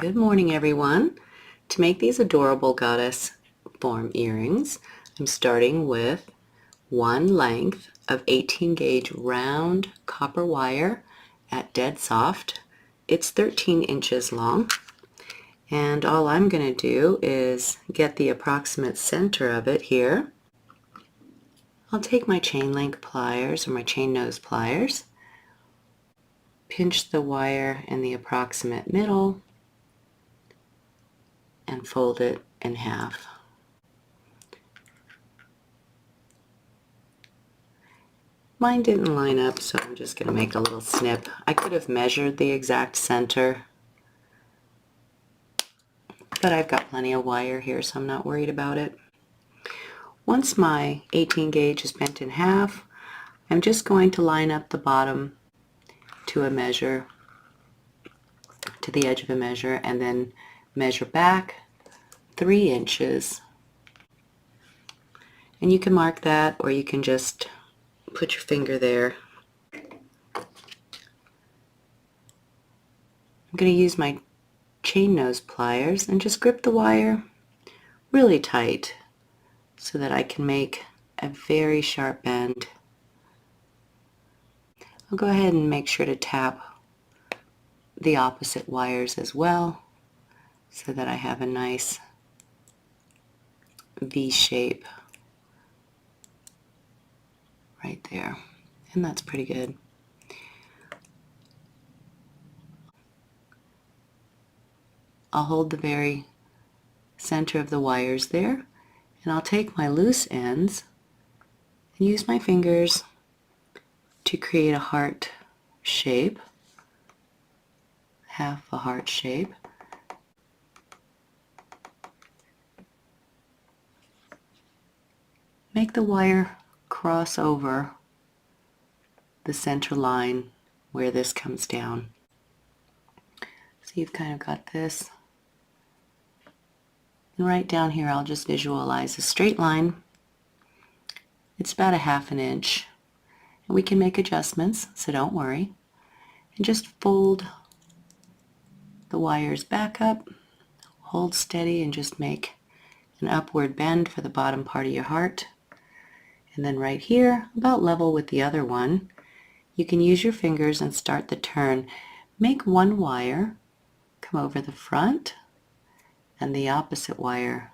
Good morning, everyone. To make these adorable goddess form earrings, I'm starting with one length of 18 gauge round copper wire at dead soft. It's 13 inches long, and all I'm going to do is get the approximate center of it here. I'll take my chain link pliers or my chain nose pliers, pinch the wire in the approximate middle, and fold it in half. Mine didn't line up, so I'm just going to make a little snip. I could have measured the exact center, but I've got plenty of wire here, so I'm not worried about it. Once my 18 gauge is bent in half, I'm just going to line up the bottom to a measure, to the edge of a measure, and then measure back 3 inches. And you can mark that, or you can just put your finger there. I'm going to use my chain nose pliers and just grip the wire really tight so that I can make a very sharp bend. I'll go ahead and make sure to tap the opposite wires as well so that I have a nice V shape right there, and that's pretty good. I'll hold the very center of the wires there, and I'll take my loose ends and use my fingers to create a heart shape, half a heart shape. Make the wire cross over the center line where this comes down. So you've kind of got this. And right down here I'll just visualize a straight line. It's about 1/2 inch. And we can make adjustments, so don't worry. And just fold the wires back up, hold steady, and just make an upward bend for the bottom part of your heart. And then right here, about level with the other one, you can use your fingers and start the turn. Make one wire come over the front and the opposite wire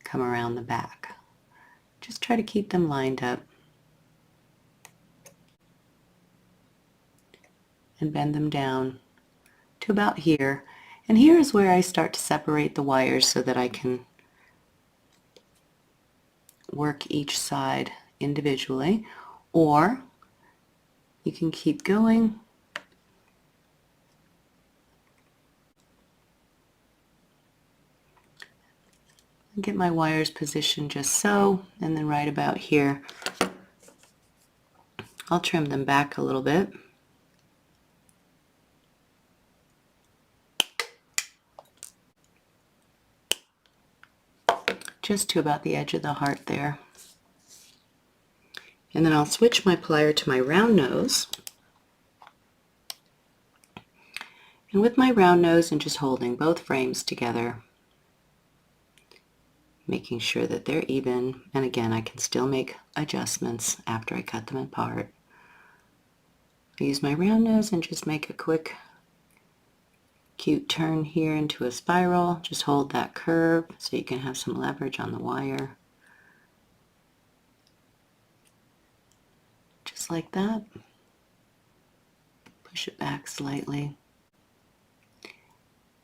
come around the back. Just try to keep them lined up and bend them down to about here. And here is where I start to separate the wires so that I can work each side individually, or you can keep going and get my wires positioned just so, and then right about here I'll trim them back a little bit. Just to about the edge of the heart there. And then I'll switch my plier to my round nose. And with my round nose and just holding both frames together, making sure that they're even, and again I can still make adjustments after I cut them apart. I use my round nose and just make a quick cute turn here into a spiral. Just hold that curve so you can have some leverage on the wire. Just like that. Push it back slightly.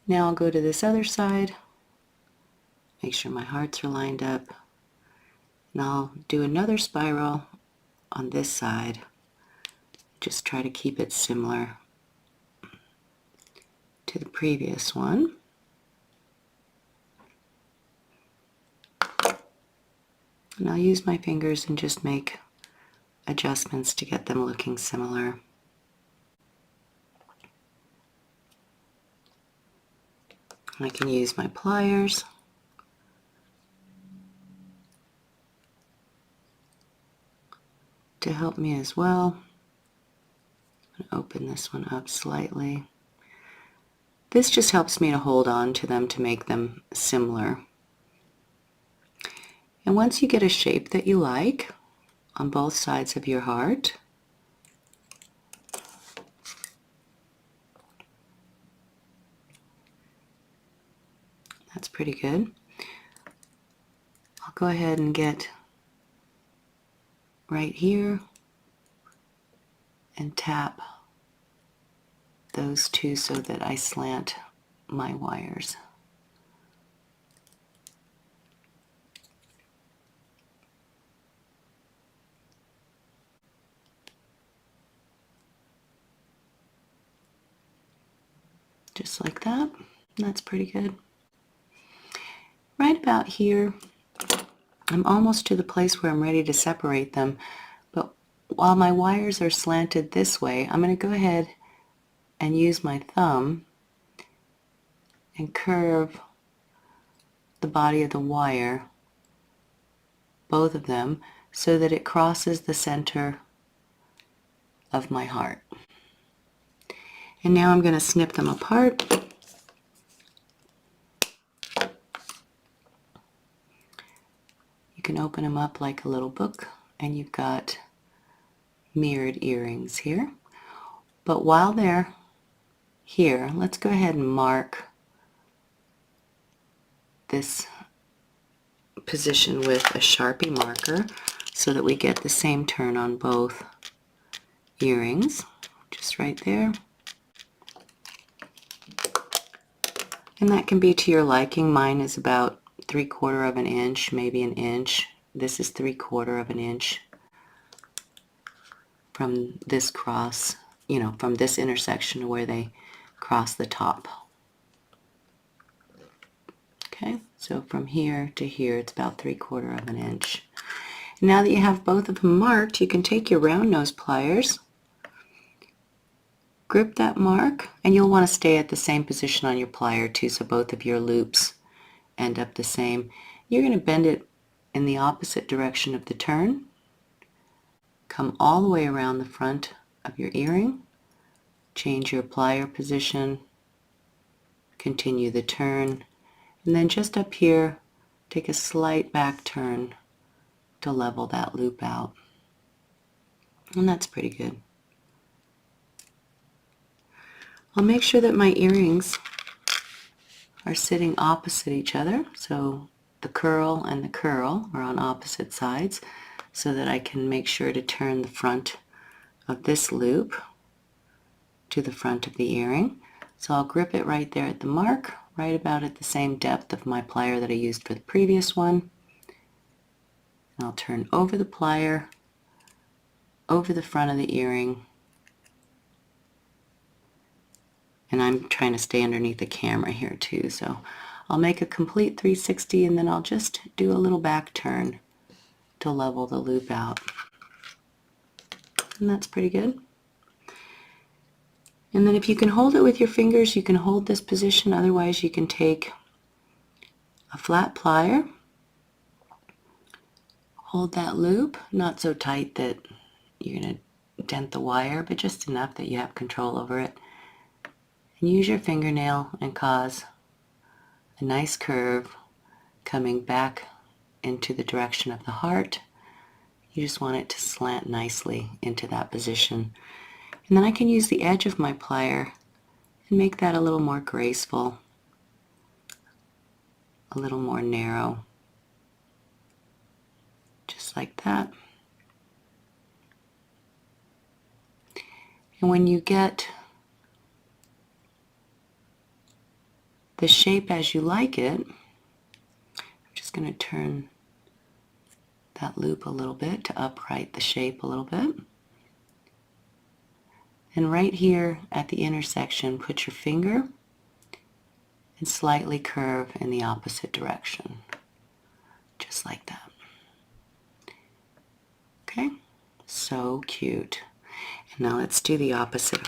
Now I'll go to this other side. Make sure my hearts are lined up. And I'll do another spiral on this side. Just try to keep it similar to the previous one. And I'll use my fingers and just make adjustments to get them looking similar. I can use my pliers to help me as well. I'm going to open this one up slightly. This just helps me to hold on to them to make them similar. And once you get a shape that you like on both sides of your heart, that's pretty good. I'll go ahead and get right here and tap those two so that I slant my wires. Just like that. That's pretty good. Right about here, I'm almost to the place where I'm ready to separate them, but while my wires are slanted this way, I'm going to go ahead and use my thumb and curve the body of the wire, both of them, so that it crosses the center of my heart. And now I'm going to snip them apart. You can open them up like a little book, and you've got mirrored earrings here. But while they're here, let's go ahead and mark this position with a Sharpie marker so that we get the same turn on both earrings, just right there. And that can be to your liking. Mine is about 3/4 of an inch, maybe an inch. This is 3/4 of an inch from this cross, from this intersection where they cross the top. Okay, so from here to here, it's about 3/4 of an inch. Now that you have both of them marked, you can take your round nose pliers, grip that mark, and you'll want to stay at the same position on your plier too, so both of your loops end up the same. You're going to bend it in the opposite direction of the turn. Come all the way around the front of your earring, change your plier position, continue the turn, and then just up here, take a slight back turn to level that loop out. And that's pretty good. I'll make sure that my earrings are sitting opposite each other, so the curl and the curl are on opposite sides, so that I can make sure to turn the front of this loop to the front of the earring. So I'll grip it right there at the mark, right about at the same depth of my plier that I used for the previous one. And I'll turn over the plier, over the front of the earring, and I'm trying to stay underneath the camera here too, so I'll make a complete 360 and then I'll just do a little back turn to level the loop out. And that's pretty good. And then if you can hold it with your fingers, you can hold this position. Otherwise, you can take a flat plier, hold that loop, not so tight that you're going to dent the wire, but just enough that you have control over it. And use your fingernail and cause a nice curve coming back into the direction of the heart. You just want it to slant nicely into that position. And then I can use the edge of my plier and make that a little more graceful, a little more narrow, just like that. And when you get the shape as you like it, I'm just going to turn that loop a little bit to upright the shape a little bit. And right here at the intersection, put your finger and slightly curve in the opposite direction, just like that. Okay, so cute. And now let's do the opposite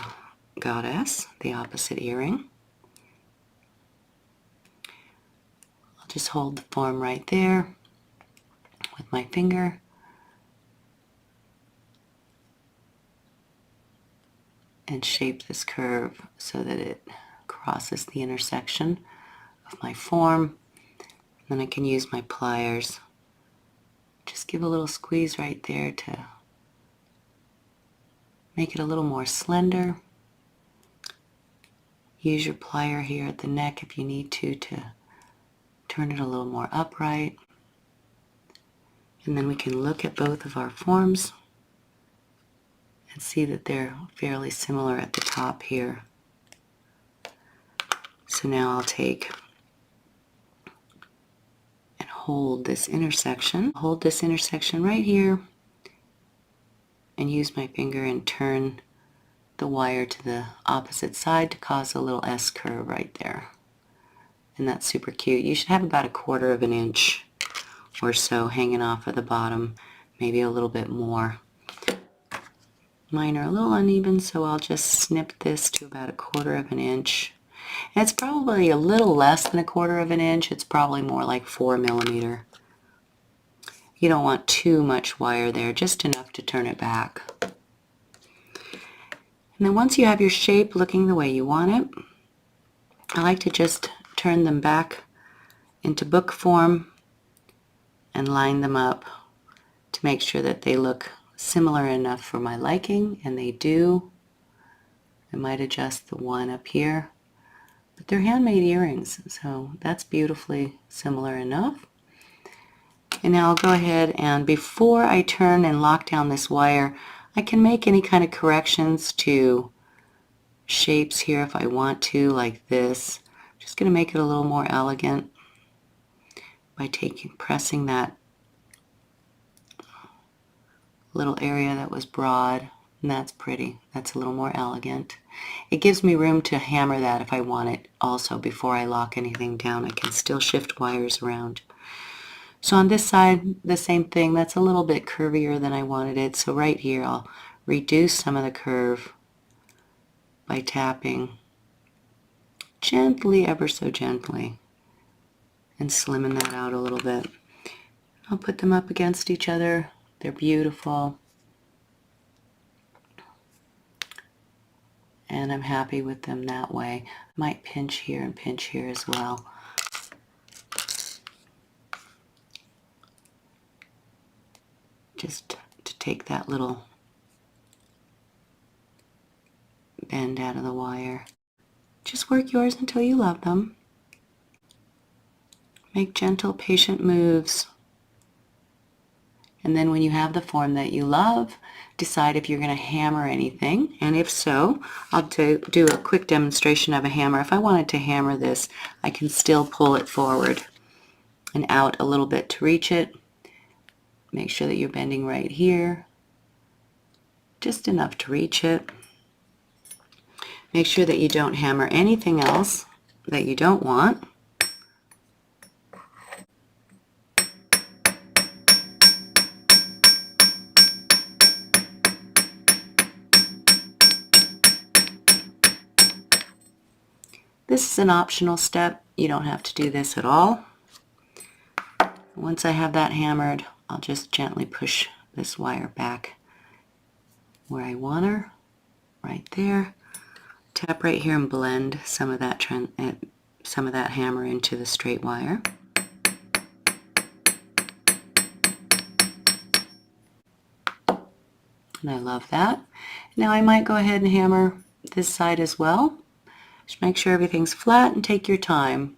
goddess, the opposite earring. I'll just hold the form right there with my finger. And shape this curve so that it crosses the intersection of my form. Then I can use my pliers. Just give a little squeeze right there to make it a little more slender. Use your plier here at the neck if you need to turn it a little more upright. And then we can look at both of our forms and see that they're fairly similar at the top here. So now I'll take and hold this intersection. Hold this intersection right here and use my finger and turn the wire to the opposite side to cause a little S curve right there. And that's super cute. You should have about 1/4 of an inch or so hanging off of the bottom, maybe a little bit more. Mine are a little uneven, so I'll just snip this to about 1/4 of an inch. And it's probably a little less than 1/4 of an inch. It's probably more like 4 millimeter. You don't want too much wire there, just enough to turn it back. And then once you have your shape looking the way you want it, I like to just turn them back into book form and line them up to make sure that they look similar enough for my liking, and they do. I might adjust the one up here, but they're handmade earrings, so that's beautifully similar enough. And now I'll go ahead and before I turn and lock down this wire, I can make any kind of corrections to shapes here if I want to, like this. I'm just going to make it a little more elegant by pressing that little area that was broad, and that's pretty. That's a little more elegant. It gives me room to hammer that if I want it also before I lock anything down. I can still shift wires around. So on this side, the same thing. That's a little bit curvier than I wanted it. So right here, I'll reduce some of the curve by tapping gently, ever so gently, and slimming that out a little bit. I'll put them up against each other. They're beautiful. And I'm happy with them that way. Might pinch here and pinch here as well. Just to take that little bend out of the wire. Just work yours until you love them. Make gentle, patient moves. And then when you have the form that you love, decide if you're going to hammer anything. And if so, I'll do a quick demonstration of a hammer. If I wanted to hammer this, I can still pull it forward and out a little bit to reach it. Make sure that you're bending right here, just enough to reach it. Make sure that you don't hammer anything else that you don't want. This is an optional step. You don't have to do this at all. Once I have that hammered, I'll just gently push this wire back where I want her, right there. Tap right here and blend some of that hammer into the straight wire. And I love that. Now I might go ahead and hammer this side as well. Just make sure everything's flat and take your time.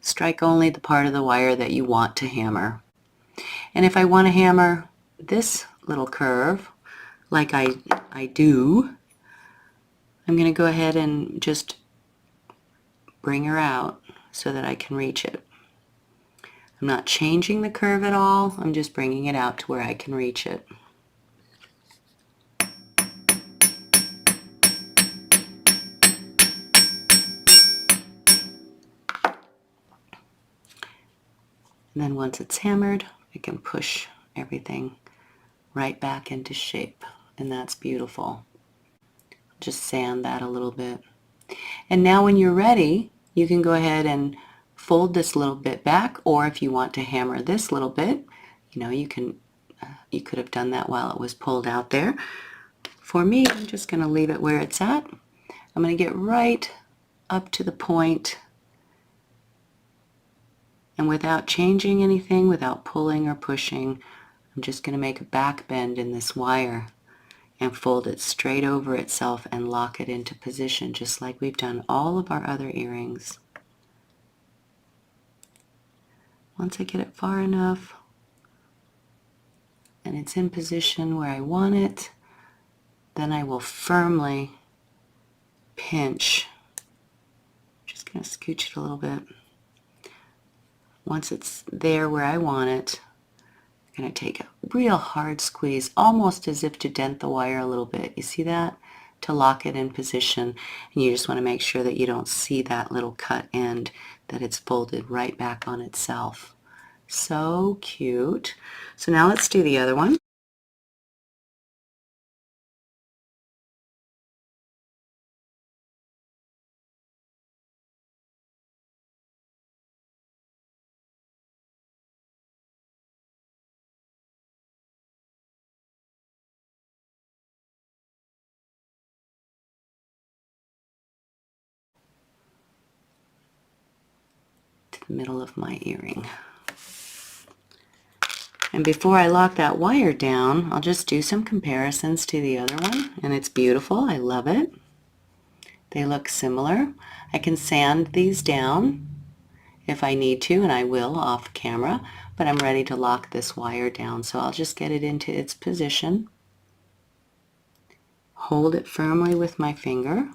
Strike only the part of the wire that you want to hammer. And if I want to hammer this little curve, like I do, I'm going to go ahead and just bring her out so that I can reach it. I'm not changing the curve at all, I'm just bringing it out to where I can reach it. And then once it's hammered, I can push everything right back into shape, and that's beautiful. Just sand that a little bit. And now when you're ready, you can go ahead and fold this little bit back, or if you want to hammer this little bit, You know, you could have done that while it was pulled out there. For me, I'm just going to leave it where it's at. I'm going to get right up to the point, and without changing anything, without pulling or pushing, I'm just going to make a back bend in this wire and fold it straight over itself and lock it into position, just like we've done all of our other earrings. Once I get it far enough and it's in position where I want it, then I will firmly pinch. Just going to scooch it a little bit. Once it's there where I want it, I'm going to take a real hard squeeze, almost as if to dent the wire a little bit. You see that? To lock it in position. And you just want to make sure that you don't see that little cut end, that it's folded right back on itself. So cute. So now let's do the other one. To the middle of my earring. And before I lock that wire down, I'll just do some comparisons to the other one. And it's beautiful. I love it. They look similar. I can sand these down if I need to, and I will off camera, but I'm ready to lock this wire down. So I'll just get it into its position, hold it firmly with my finger,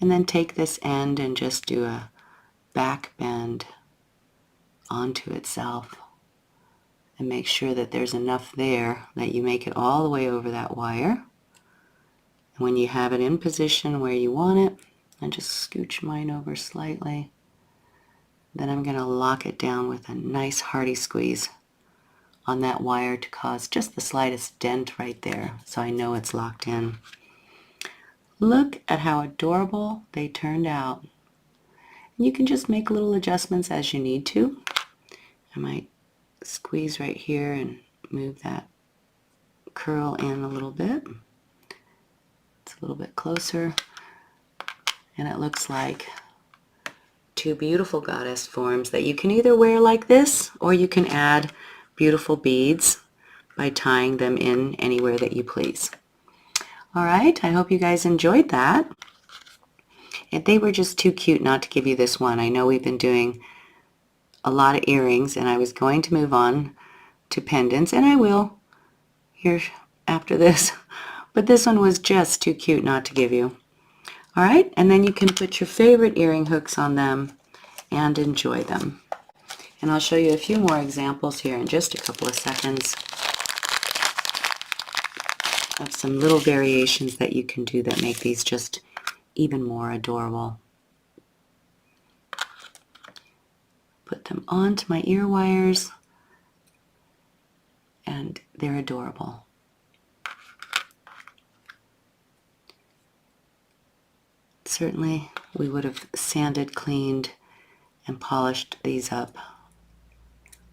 and then take this end and just do a back bend onto itself. And make sure that there's enough there that you make it all the way over that wire. And when you have it in position where you want it, I just scooch mine over slightly. Then I'm going to lock it down with a nice hearty squeeze on that wire to cause just the slightest dent right there, so I know it's locked in. Look at how adorable they turned out. And you can just make little adjustments as you need to. I might squeeze right here and move that curl in a little bit. It's a little bit closer, and it looks like two beautiful goddess forms that you can either wear like this, or you can add beautiful beads by tying them in anywhere that you please. All right, I hope you guys enjoyed that. And they were just too cute not to give you this one. I know we've been doing a lot of earrings, and I was going to move on to pendants, and I will here after this, but this one was just too cute not to give you. All right, and then you can put your favorite earring hooks on them and enjoy them. And I'll show you a few more examples here in just a couple of seconds of some little variations that you can do that make these just even more adorable. Put them onto my ear wires, and they're adorable. Certainly we would have sanded, cleaned, and polished these up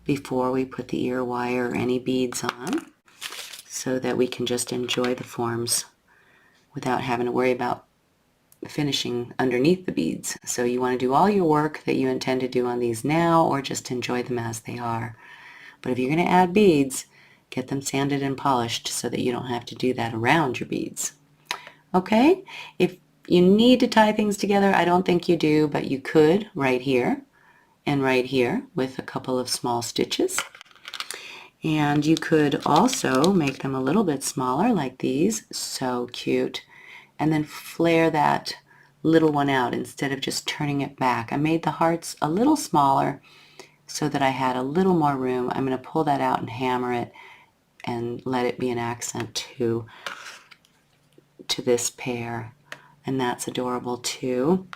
before we put the ear wire or any beads on, so that we can just enjoy the forms without having to worry about finishing underneath the beads. So you want to do all your work that you intend to do on these now, or just enjoy them as they are. But if you're going to add beads, get them sanded and polished so that you don't have to do that around your beads. Okay, if you need to tie things together, I don't think you do, but you could right here and right here with a couple of small stitches. And you could also make them a little bit smaller like these. So cute. And then flare that little one out instead of just turning it back. I made the hearts a little smaller so that I had a little more room. I'm going to pull that out and hammer it and let it be an accent to this pair. And that's adorable too.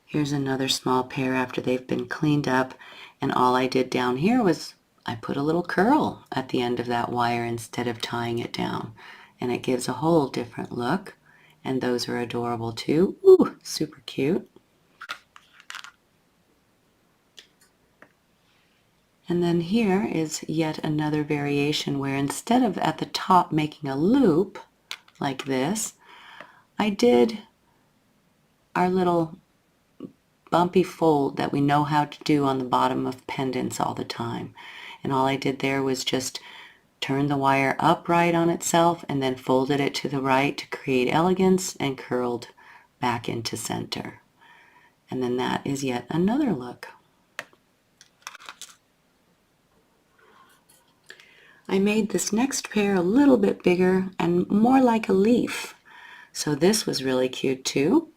Here's another small pair after they've been cleaned up, and all I did down here was I put a little curl at the end of that wire instead of tying it down, and it gives a whole different look, and those are adorable too. Ooh, super cute. And then here is yet another variation where instead of at the top making a loop like this, I did our little bumpy fold that we know how to do on the bottom of pendants all the time. And all I did there was just turn the wire upright on itself and then folded it to the right to create elegance and curled back into center. And then that is yet another look. I made this next pair a little bit bigger and more like a leaf. So this was really cute too.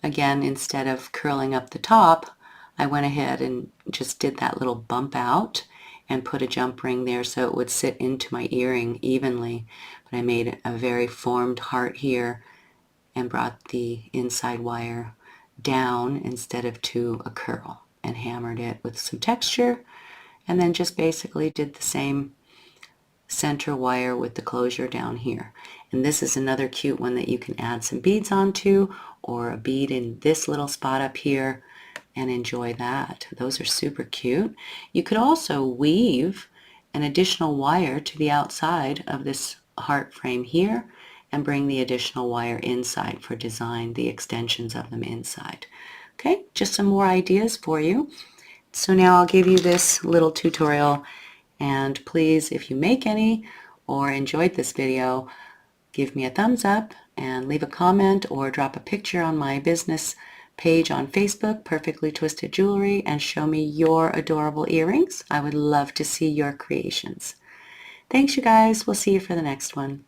Again, instead of curling up the top, I went ahead and just did that little bump out and put a jump ring there so it would sit into my earring evenly. But I made a very formed heart here and brought the inside wire down instead of to a curl and hammered it with some texture, and then just basically did the same center wire with the closure down here. And this is another cute one that you can add some beads onto, or a bead in this little spot up here, and enjoy that. Those are super cute. You could also weave an additional wire to the outside of this heart frame here and bring the additional wire inside for design, the extensions of them inside. Okay, just some more ideas for you. So now I'll give you this little tutorial, and please, if you make any or enjoyed this video, give me a thumbs up and leave a comment or drop a picture on my business page on Facebook, Perfectly Twisted Jewelry, and show me your adorable earrings. I would love to see your creations. Thanks, you guys. We'll see you for the next one.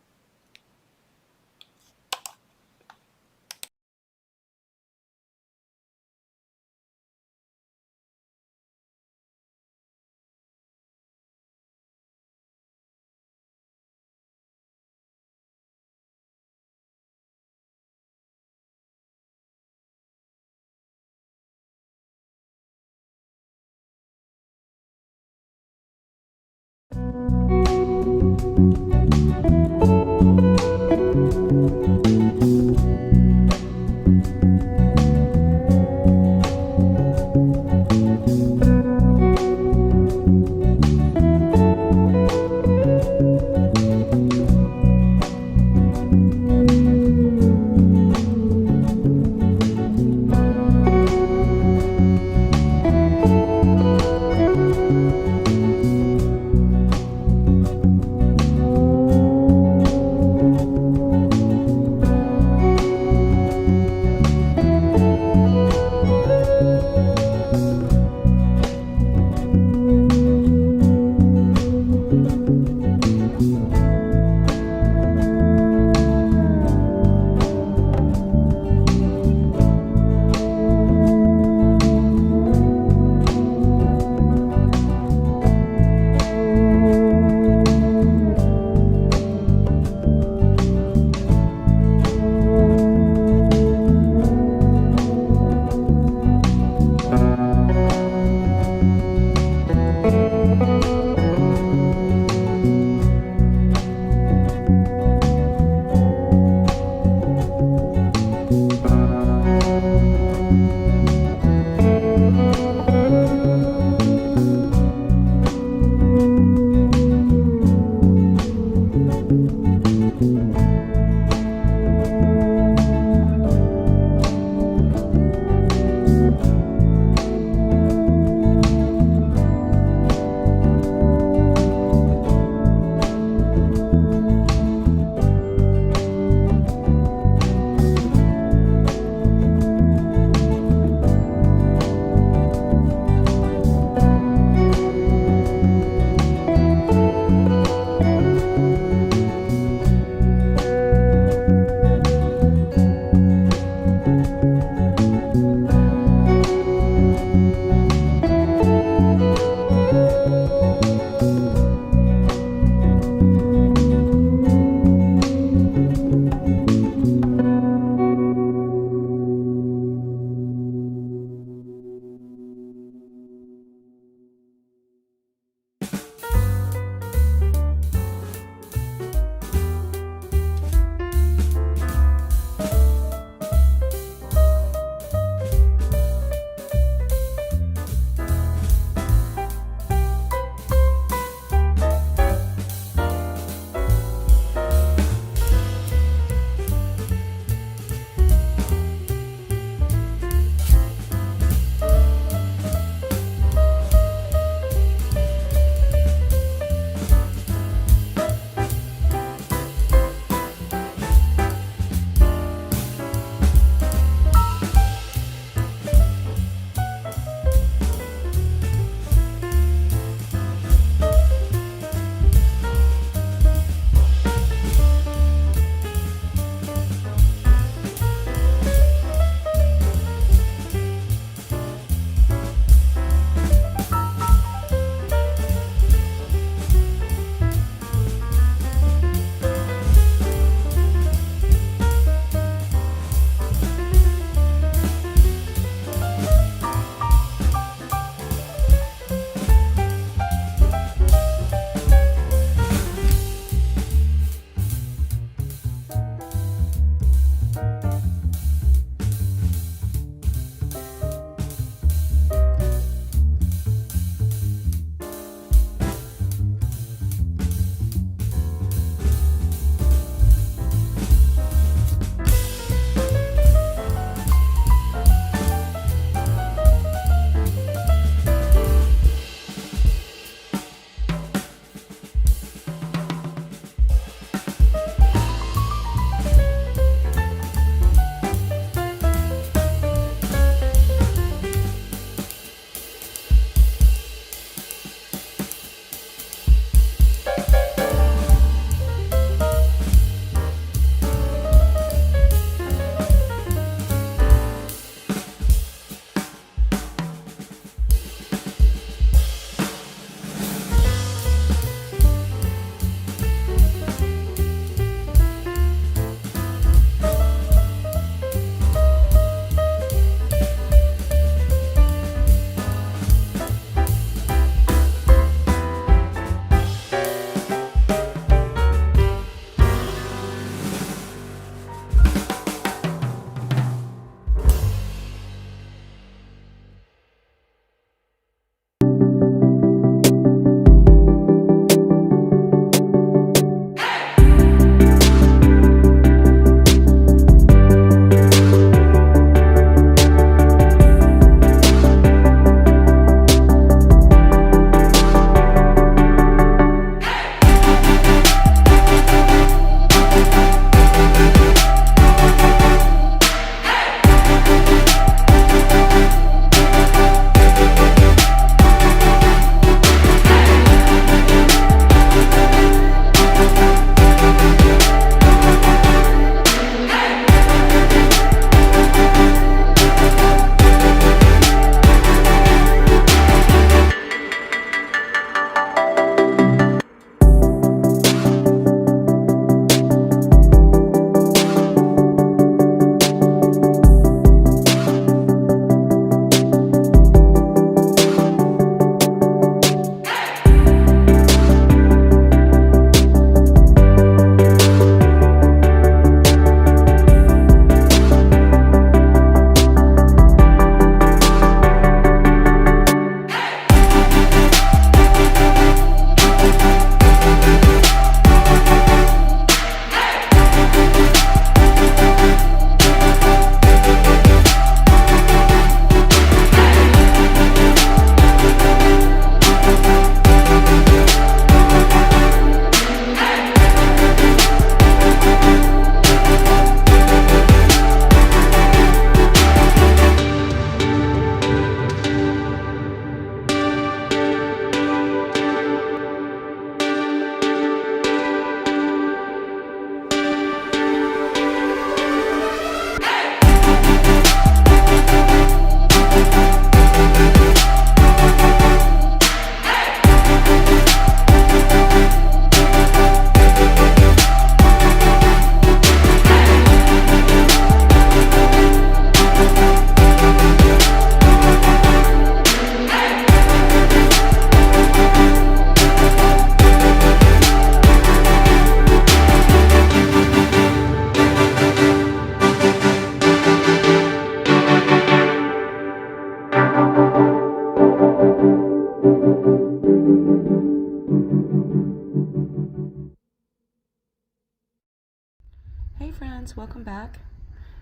guys, welcome back.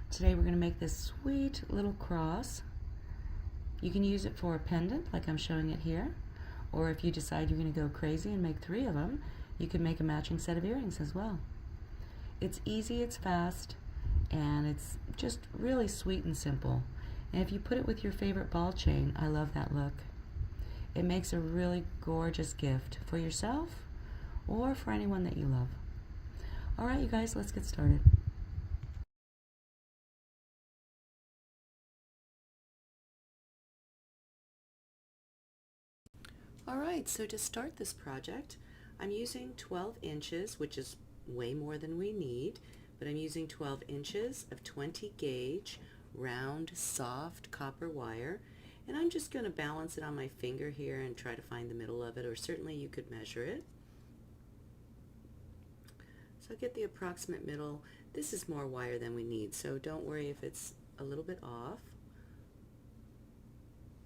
Today we're going to make this sweet little cross. You can use it for a pendant like I'm showing it here, or if you decide you're going to go crazy and make 3 of them, you can make a matching set of earrings as well. It's easy, it's fast, and it's just really sweet and simple. And if you put it with your favorite ball chain, I love that look. It makes a really gorgeous gift for yourself or for anyone that you love. Alright you guys, let's get started. Alright, so to start this project, I'm using 12 inches, which is way more than we need, but I'm using 12 inches of 20 gauge round soft copper wire, and I'm just going to balance it on my finger here and try to find the middle of it, or certainly you could measure it. So get the approximate middle. This is more wire than we need, so don't worry if it's a little bit off.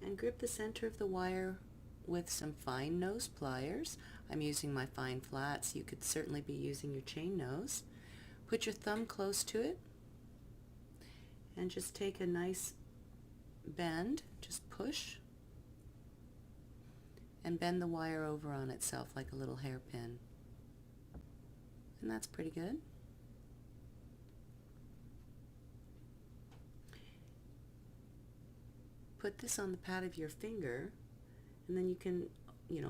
And grip the center of the wire with some fine nose pliers. I'm using my fine flats. You could certainly be using your chain nose. Put your thumb close to it and just take a nice bend. Just push and bend the wire over on itself like a little hairpin. And that's pretty good. Put this on the pad of your finger, and then you can,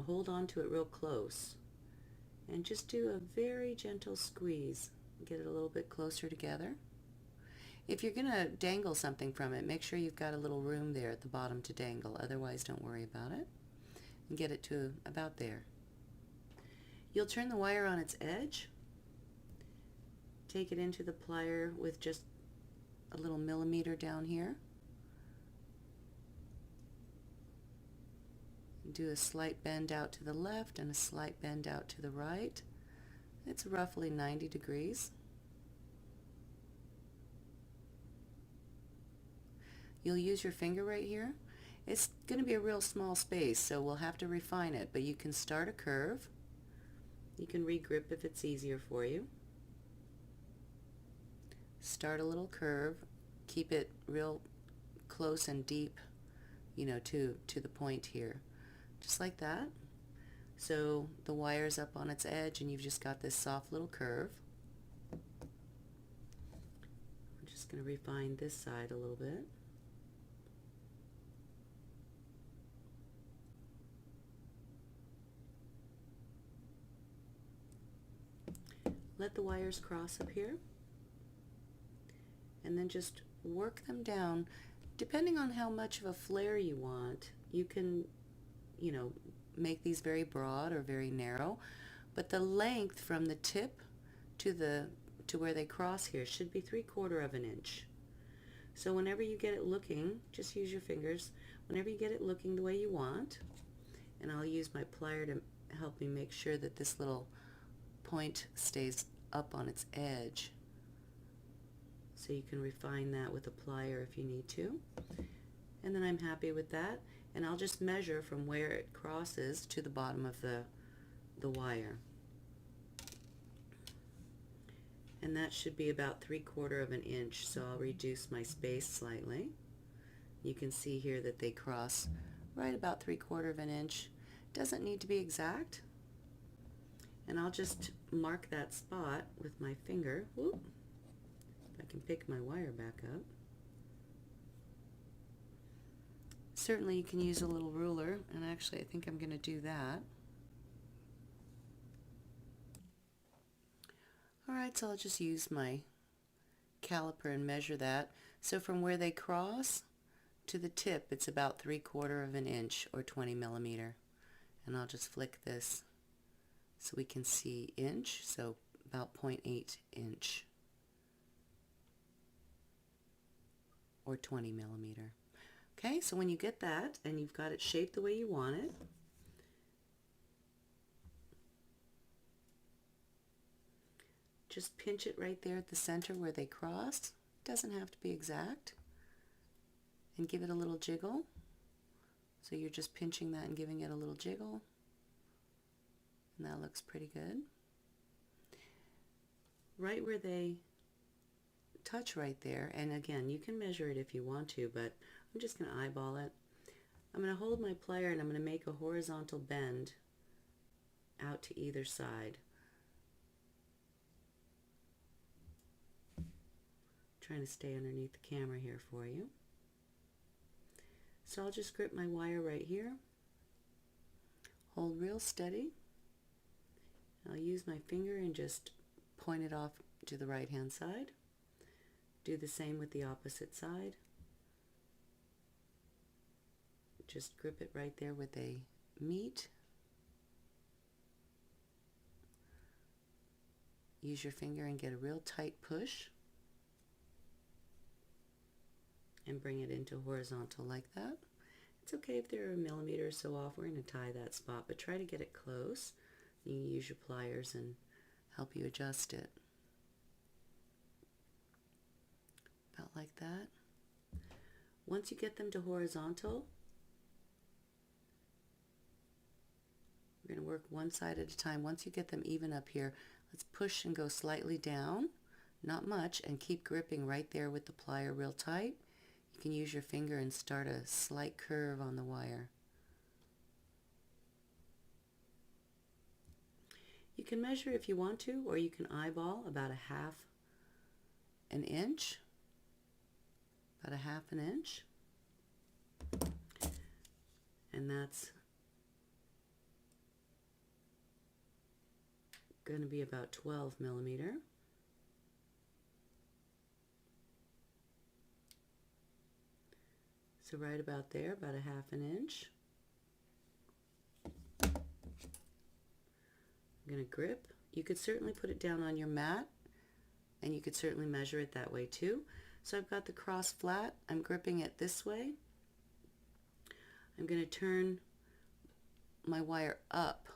hold on to it real close and just do a very gentle squeeze. Get it a little bit closer together. If you're going to dangle something from it, make sure you've got a little room there at the bottom to dangle. Otherwise, don't worry about it. And get it to about there. You'll turn the wire on its edge. Take it into the plier with just a little millimeter down here. Do a slight bend out to the left and a slight bend out to the right. It's roughly 90 degrees. You'll use your finger right here. It's going to be a real small space, so we'll have to refine it, but you can start a curve. You can re-grip if it's easier for you. Start a little curve. Keep it real close and deep, to the point here. Just like that. So the wire's up on its edge and you've just got this soft little curve. I'm just going to refine this side a little bit. Let the wires cross up here and then just work them down. Depending on how much of a flare you want, you can make these very broad or very narrow, but the length from the tip to where they cross here should be 3/4 of an inch. So whenever you get it looking, just use your fingers, whenever you get it looking the way you want, and I'll use my plier to help me make sure that this little point stays up on its edge, so you can refine that with a plier if you need to. And then I'm happy with that, and I'll just measure from where it crosses to the bottom of the wire. And that should be about 3/4 of an inch, so I'll reduce my space slightly. You can see here that they cross right about 3/4 of an inch. Doesn't need to be exact. And I'll just mark that spot with my finger. Whoop. If I can pick my wire back up. Certainly you can use a little ruler, and actually I think I'm going to do that. Alright, so I'll just use my caliper and measure that. So from where they cross to the tip, it's about 3/4 of an inch or 20 millimeter. And I'll just flick this so we can see inch, so about 0.8 inch or 20 millimeter. Okay, so when you get that and you've got it shaped the way you want it, just pinch it right there at the center where they cross. Doesn't have to be exact. And give it a little jiggle. So you're just pinching that and giving it a little jiggle. And that looks pretty good. Right where they touch right there, and again, you can measure it if you want to, but I'm just going to eyeball it. I'm going to hold my plier and I'm going to make a horizontal bend out to either side. Trying to stay underneath the camera here for you. So I'll just grip my wire right here, hold real steady. I'll use my finger and just point it off to the right hand side. Do the same with the opposite side. Just grip it right there with a meat. Use your finger and get a real tight push. And bring it into horizontal like that. It's okay if they're a millimeter or so off. We're going to tie that spot, but try to get it close. You can use your pliers and help you adjust it. About like that. Once you get them to horizontal, we're going to work one side at a time. Once you get them even up here, let's push and go slightly down, not much, and keep gripping right there with the plier real tight. You can use your finger and start a slight curve on the wire. You can measure if you want to, or you can eyeball about a half an inch. About a half an inch. And that's going to be about 12 millimeter. So right about there, about a half an inch. I'm going to grip. You could certainly put it down on your mat, and you could certainly measure it that way too. So I've got the cross flat. I'm gripping it this way. I'm going to turn my wire up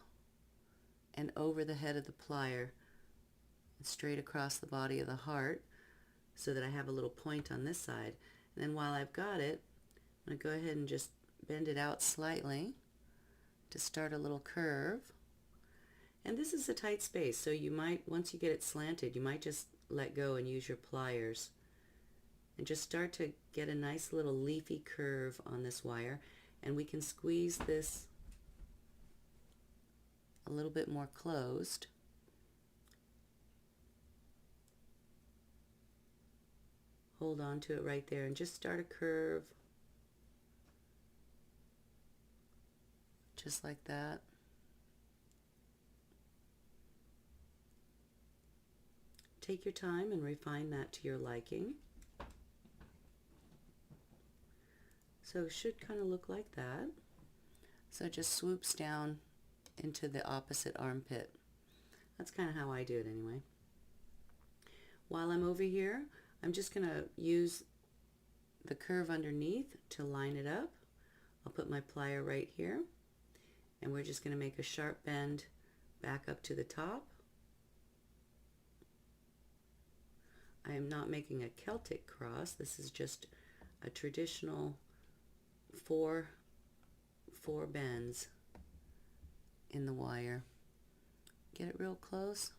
and over the head of the plier and straight across the body of the heart so that I have a little point on this side. And then while I've got it, I'm going to go ahead and just bend it out slightly to start a little curve. And this is a tight space, so you might, once you get it slanted, you might just let go and use your pliers and just start to get a nice little leafy curve on this wire. And we can squeeze this a little bit more closed. Hold on to it right there and just start a curve. Just like that. Take your time and refine that to your liking. So it should kind of look like that. So it just swoops down into the opposite armpit. That's kind of how I do it anyway. While I'm over here, I'm just going to use the curve underneath to line it up. I'll put my plier right here, and we're just going to make a sharp bend back up to the top. I am not making a Celtic cross. This is just a traditional four bends in the wire. Get it real close.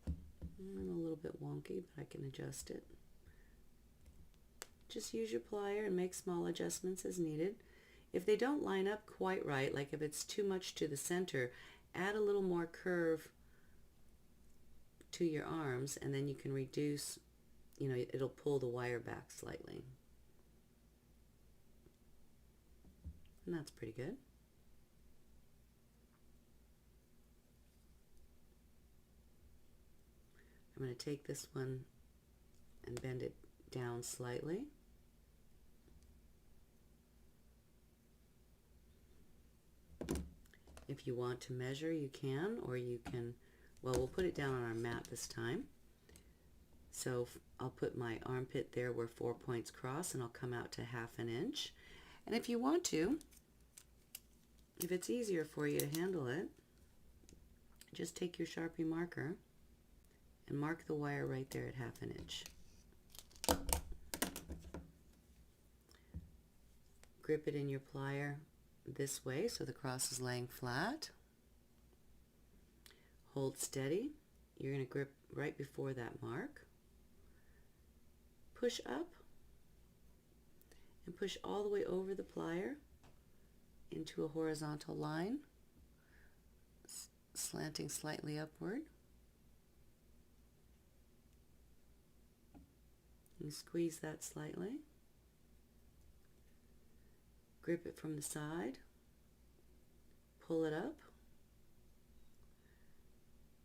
I'm a little bit wonky, but I can adjust it. Just use your plier and make small adjustments as needed. If they don't line up quite right, like if it's too much to the center, add a little more curve to your arms, and then you can reduce, it'll pull the wire back slightly. And that's pretty good. I'm going to take this one and bend it down slightly. If you want to measure, you can, or you can, well, we'll put it down on our mat this time. So I'll put my armpit there where 4 points cross, and I'll come out to half an inch. And if you want to, if it's easier for you to handle it, just take your Sharpie marker and mark the wire right there at half an inch. Grip it in your plier this way so the cross is laying flat. Hold steady you're going to grip right before that mark. Push up and push all the way over the plier into a horizontal line, slanting slightly upward. And squeeze that slightly. Grip it from the side, pull it up,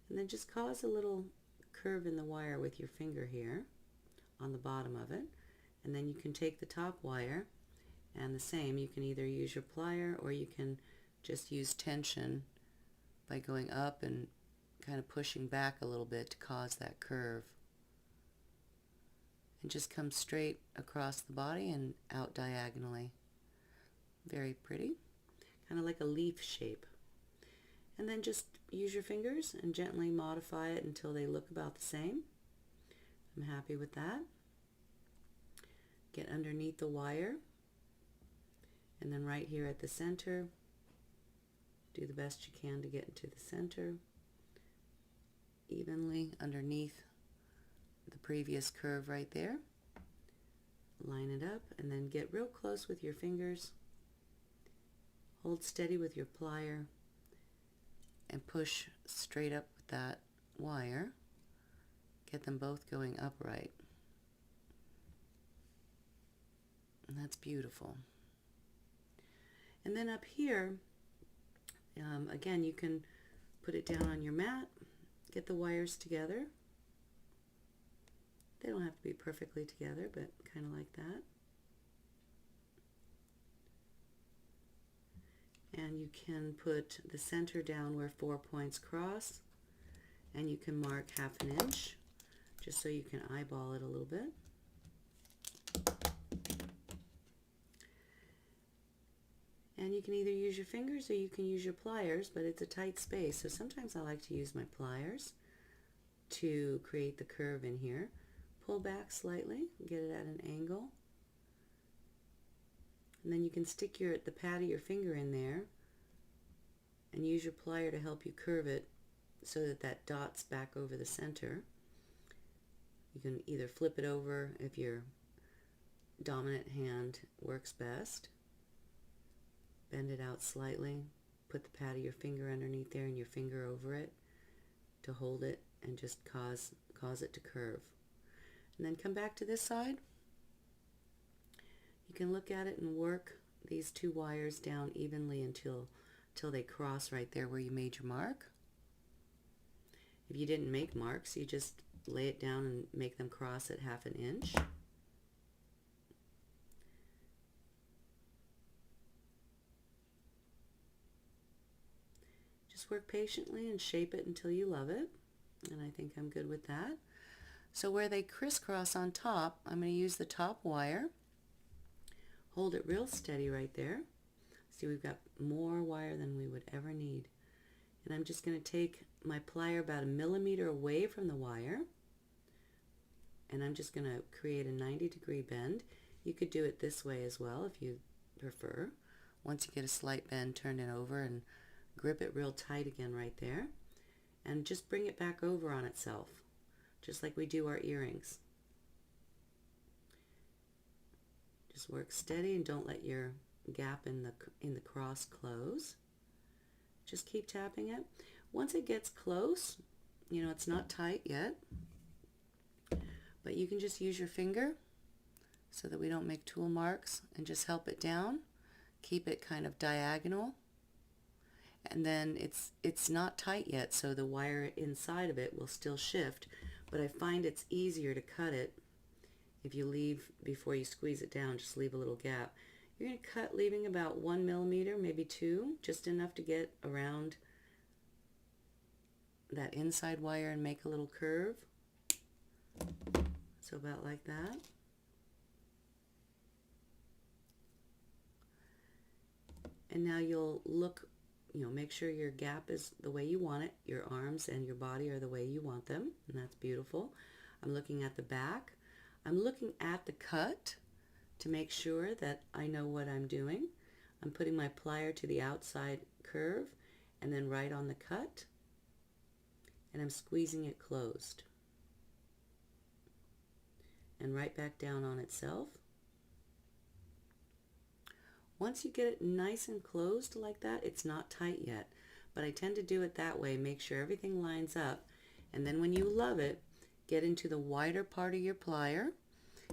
and then just cause a little curve in the wire with your finger here on the bottom of it. And then you can take the top wire, and the same, you can either use your plier or you can just use tension by going up and kind of pushing back a little bit to cause that curve. And just come straight across the body and out diagonally. Very pretty, kind of like a leaf shape. And then just use your fingers and gently modify it until they look about the same. I'm happy with that. Get underneath the wire, and then right here at the center, do the best you can to get into the center evenly underneath the previous curve right there. Line it up and then get real close with your fingers. Hold steady with your plier and push straight up with that wire. Get them both going upright. And that's beautiful. And then up here, again, you can put it down on your mat, get the wires together. They don't have to be perfectly together, but kind of like that. And you can put the center down where 4 points cross, and you can mark 1/2 inch just so you can eyeball it a little bit. And you can either use your fingers or you can use your pliers, but it's a tight space, so sometimes I like to use my pliers to create the curve in here. Pull back slightly, get it at an angle. And then you can stick the pad of your finger in there and use your plier to help you curve it so that that dots back over the center. You can either flip it over if your dominant hand works best. Bend it out slightly, put the pad of your finger underneath there and your finger over it to hold it and just cause it to curve. And then come back to this side. You can look at it and work these 2 wires down evenly until they cross right there where you made your mark. If you didn't make marks, you just lay it down and make them cross at 1/2 inch. Just work patiently and shape it until you love it. And I think I'm good with that. So where they crisscross on top, I'm going to use the top wire. Hold it real steady right there. See, we've got more wire than we would ever need. And I'm just going to take my plier about 1 millimeter away from the wire. And I'm just going to create a 90-degree bend. You could do it this way as well if you prefer. Once you get a slight bend, turn it over and grip it real tight again right there. And just bring it back over on itself, just like we do our earrings. Just work steady and don't let your gap in the cross close. Just keep tapping it. Once it gets close, it's not tight yet, but you can just use your finger so that we don't make tool marks and just help it down. Keep it kind of diagonal. And then it's not tight yet, so the wire inside of it will still shift, but I find it's easier to cut it if you leave, before you squeeze it down, just leave a little gap. You're going to cut leaving about 1 millimeter, maybe 2, just enough to get around that inside wire and make a little curve. So about like that. And now you'll look, make sure your gap is the way you want it. Your arms and your body are the way you want them, and that's beautiful. I'm looking at the back. I'm looking at the cut to make sure that I know what I'm doing. I'm putting my plier to the outside curve and then right on the cut. and I'm squeezing it closed. And right back down on itself. Once you get it nice and closed like that, it's not tight yet, but I tend to do it that way, make sure everything lines up, and then when you love it, get into the wider part of your plier.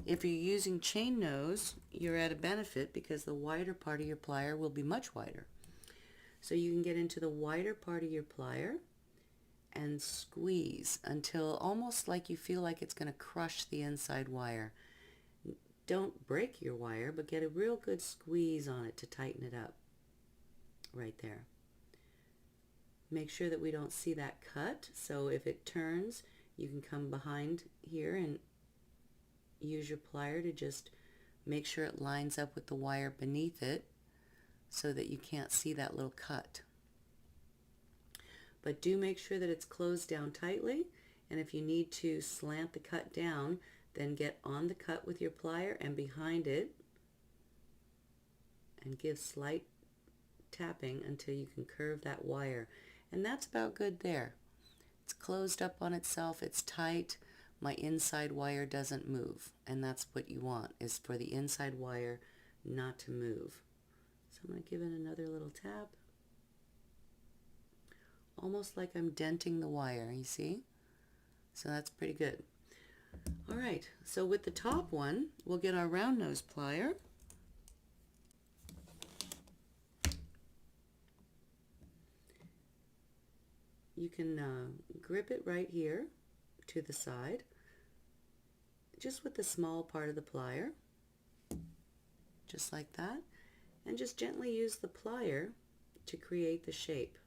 If you're using chain nose, you're at a benefit because the wider part of your plier will be much wider. So you can get into the wider part of your plier and squeeze until almost like you feel like it's going to crush the inside wire. Don't break your wire, but get a real good squeeze on it to tighten it up. Right there. Make sure that we don't see that cut, so if it turns, you can come behind here and use your plier to just make sure it lines up with the wire beneath it so that you can't see that little cut. But do make sure that it's closed down tightly, and if you need to slant the cut down, then get on the cut with your plier and behind it and give slight tapping until you can curve that wire. And that's about good there. It's closed up on itself, it's tight, my inside wire doesn't move, and that's what you want, is for the inside wire not to move. So I'm going to give it another little tap. Almost like I'm denting the wire, you see? So that's pretty good. Alright, so with the top one, we'll get our round nose plier. You can grip it right here to the side, just with the small part of the plier, just like that, and just gently use the plier to create the shape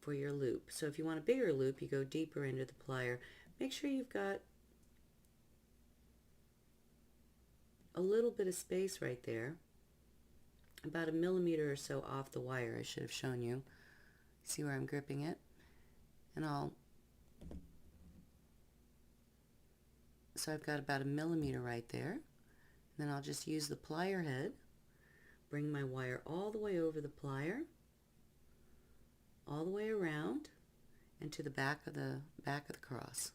for your loop. So if you want a bigger loop, you go deeper into the plier. Make sure you've got a little bit of space right there, about 1 millimeter or so off the wire. I should have shown you. See where I'm gripping it? And so I've got about 1 millimeter right there. Then I'll just use the plier head, bring my wire all the way over the plier, all the way around, and to the back of the cross.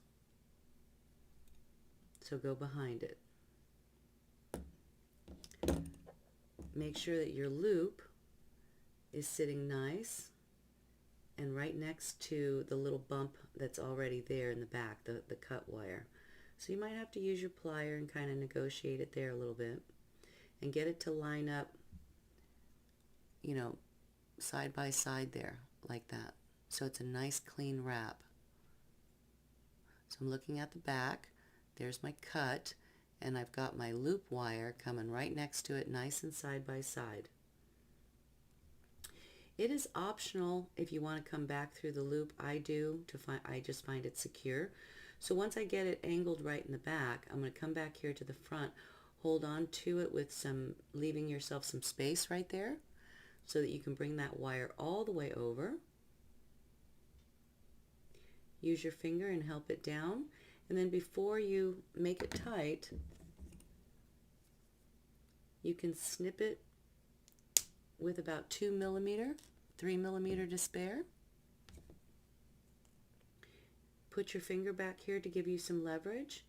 So go behind it. Make sure that your loop is sitting nice and right next to the little bump that's already there in the back, the cut wire. So you might have to use your plier and kind of negotiate it there a little bit and get it to line up, you know, side by side there, like that. So it's a nice clean wrap. So I'm looking at the back, there's my cut, and I've got my loop wire coming right next to it, nice and side by side. It is optional if you want to come back through the loop. I just find it secure. So once I get it angled right in the back, I'm going to come back here to the front, hold on to it with leaving yourself some space right there so that you can bring that wire all the way over. Use your finger and help it down, and then before you make it tight, you can snip it with about 2 millimeter, 3 millimeter to spare. Put your finger back here to give you some leverage.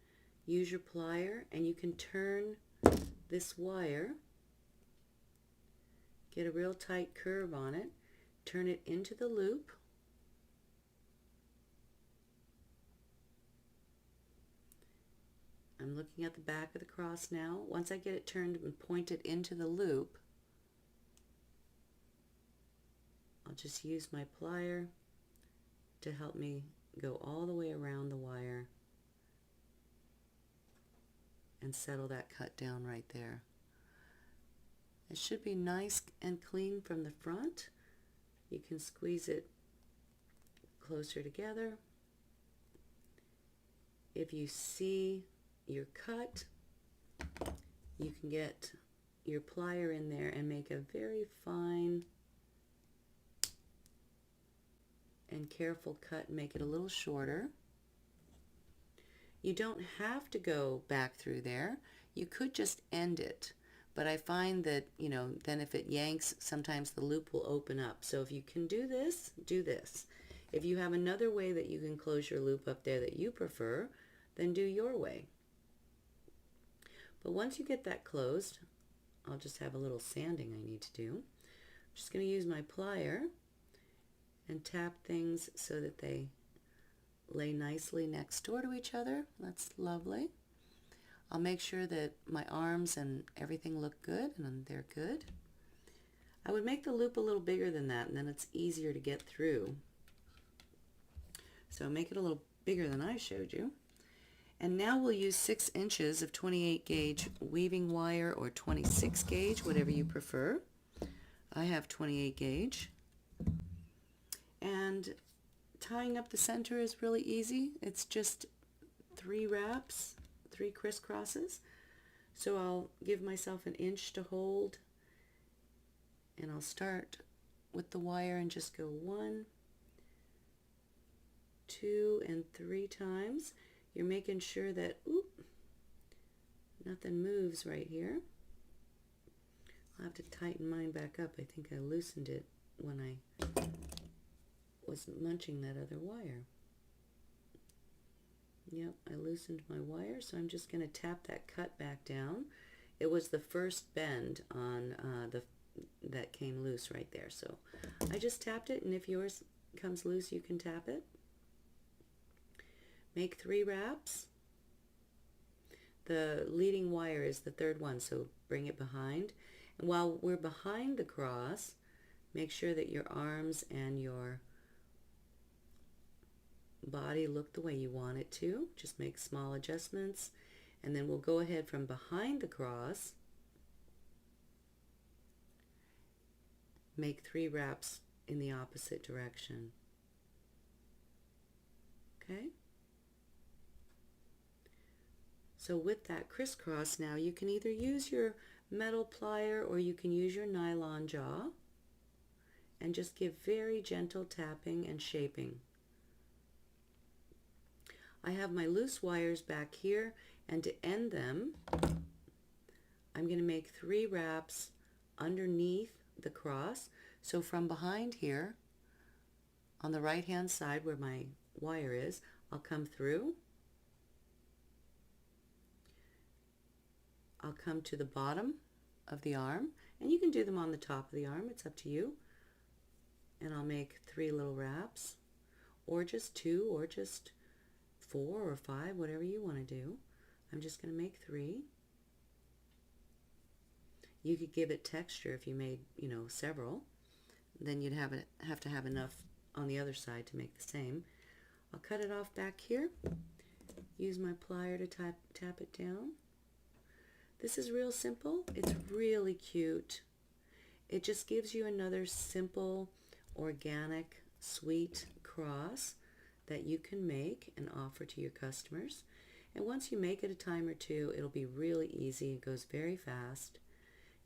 Use your plier, and you can turn this wire, get a real tight curve on it, turn it into the loop, I'm looking at the back of the cross now. Once I get it turned and pointed into the loop, I'll just use my plier to help me go all the way around the wire and settle that cut down right there. It should be nice and clean from the front. You can squeeze it closer together. If you see your cut, you can get your plier in there and make a very fine and careful cut, make it a little shorter. You don't have to go back through there. You could just end it, but I find that, you know, then if it yanks, sometimes the loop will open up. So if you can do this, do this. If you have another way that you can close your loop up there that you prefer, then do your way. But once you get that closed, I'll just have a little sanding I need to do. I'm just going to use my plier and tap things so that they lay nicely next door to each other. That's lovely. I'll make sure that my arms and everything look good, and they're good. I would make the loop a little bigger than that, and then it's easier to get through. So make it a little bigger than I showed you. And now we'll use 6 inches of 28 gauge weaving wire, or 26 gauge, whatever you prefer. I have 28 gauge. And tying up the center is really easy. It's just 3 wraps, 3 crisscrosses. So I'll give myself an inch to hold, and I'll start with the wire and just go 1, 2, and 3 times. You're making sure that nothing moves right here. I'll have to tighten mine back up. I think I loosened it when I was munching that other wire. Yep, I loosened my wire, so I'm just going to tap that cut back down. It was the first bend on that came loose right there. So I just tapped it, and if yours comes loose, you can tap it. Make 3 wraps. The leading wire is the 3rd one, so bring it behind. And while we're behind the cross, make sure that your arms and your body look the way you want it to. Just make small adjustments, and then we'll go ahead from behind the cross, make 3 wraps in the opposite direction. Okay? So with that crisscross now, you can either use your metal plier or you can use your nylon jaw and just give very gentle tapping and shaping. I have my loose wires back here, and to end them, I'm going to make 3 wraps underneath the cross. So from behind here, on the right hand side where my wire is, I'll come through. I'll come to the bottom of the arm, and you can do them on the top of the arm, it's up to you. And I'll make 3 little wraps, or just 2, or just 4 or 5, whatever you want to do. I'm just going to make 3. You could give it texture if you made, several. Then you'd have to have enough on the other side to make the same. I'll cut it off back here. Use my plier to tap it down. This is real simple. It's really cute. It just gives you another simple, organic, sweet cross that you can make and offer to your customers. And once you make it a time or two, it'll be really easy. It goes very fast.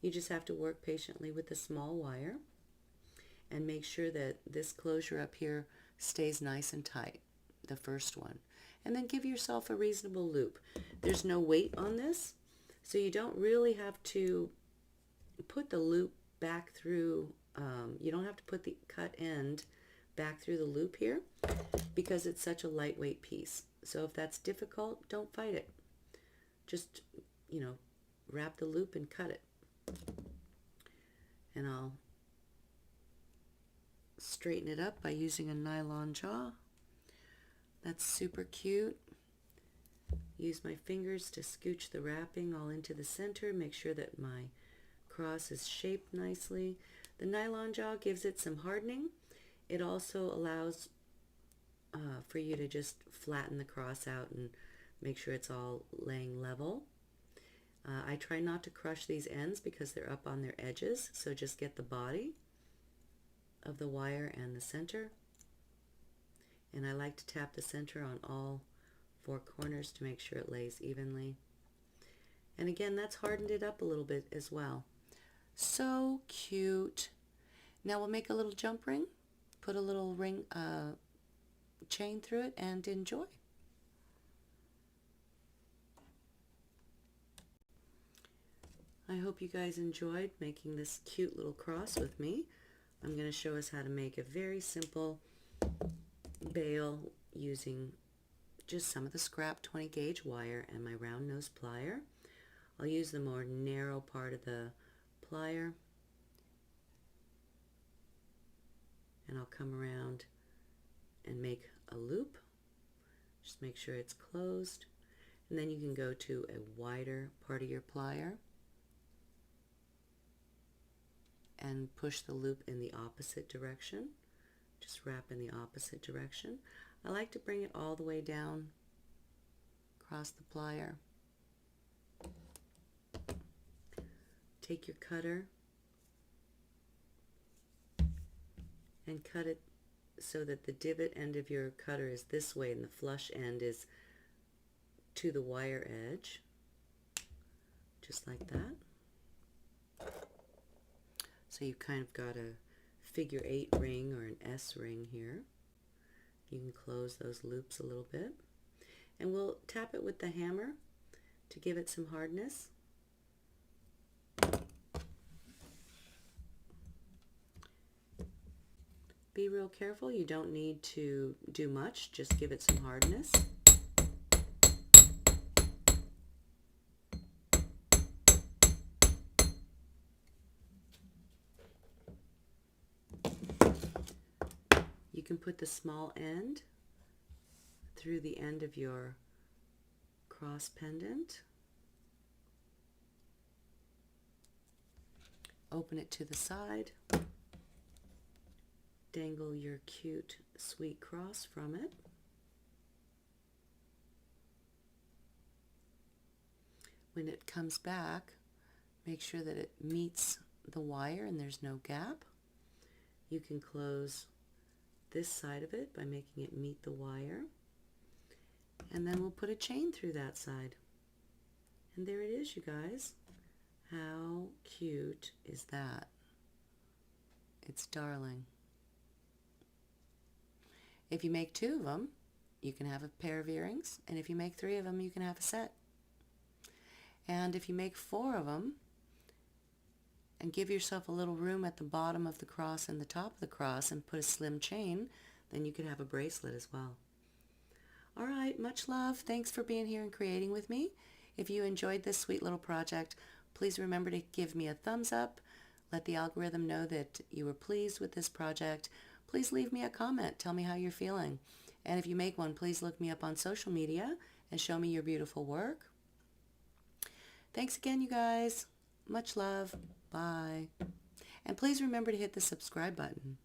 You just have to work patiently with the small wire and make sure that this closure up here stays nice and tight, the first one. And then give yourself a reasonable loop. There's no weight on this, so you don't really have to put the loop back through. You don't have to put the cut end back through the loop here because it's such a lightweight piece. So if that's difficult, don't fight it. Just, wrap the loop and cut it. And I'll straighten it up by using a nylon jaw. That's super cute. Use my fingers to scooch the wrapping all into the center. Make sure that my cross is shaped nicely. The nylon jaw gives it some hardening. It also allows for you to just flatten the cross out and make sure it's all laying level. I try not to crush these ends because they're up on their edges, so just get the body of the wire and the center. And I like to tap the center on all 4 corners to make sure it lays evenly. And again, that's hardened it up a little bit as well. So cute. Now we'll make a little jump ring, put a little ring chain through it, and enjoy. I hope you guys enjoyed making this cute little cross with me. I'm going to show us how to make a very simple bail using just some of the scrap 20 gauge wire and my round nose plier. I'll use the more narrow part of the plier, and I'll come around and make a loop. Just make sure it's closed, and then you can go to a wider part of your plier and push the loop in the opposite direction. Just wrap in the opposite direction. I like to bring it all the way down across the plier. Take your cutter and cut it so that the divot end of your cutter is this way and the flush end is to the wire edge, just like that. So you've kind of got a figure 8 ring or an S ring here. You can close those loops a little bit, and we'll tap it with the hammer to give it some hardness. Be real careful, you don't need to do much, just give it some hardness. You can put the small end through the end of your cross pendant. Open it to the side. Dangle your cute, sweet cross from it. When it comes back, make sure that it meets the wire and there's no gap. You can close this side of it by making it meet the wire, and then we'll put a chain through that side. And there it is, you guys. How cute is that? It's darling. If you make 2 of them, you can have a pair of earrings, and if you make 3 of them, you can have a set. And if you make 4 of them and give yourself a little room at the bottom of the cross and the top of the cross and put a slim chain, then you could have a bracelet as well. All right, much love. Thanks for being here and creating with me. If you enjoyed this sweet little project, please remember to give me a thumbs up. Let the algorithm know that you were pleased with this project. Please leave me a comment. Tell me how you're feeling. And if you make one, please look me up on social media and show me your beautiful work. Thanks again, you guys. Much love. Bye. And please remember to hit the subscribe button.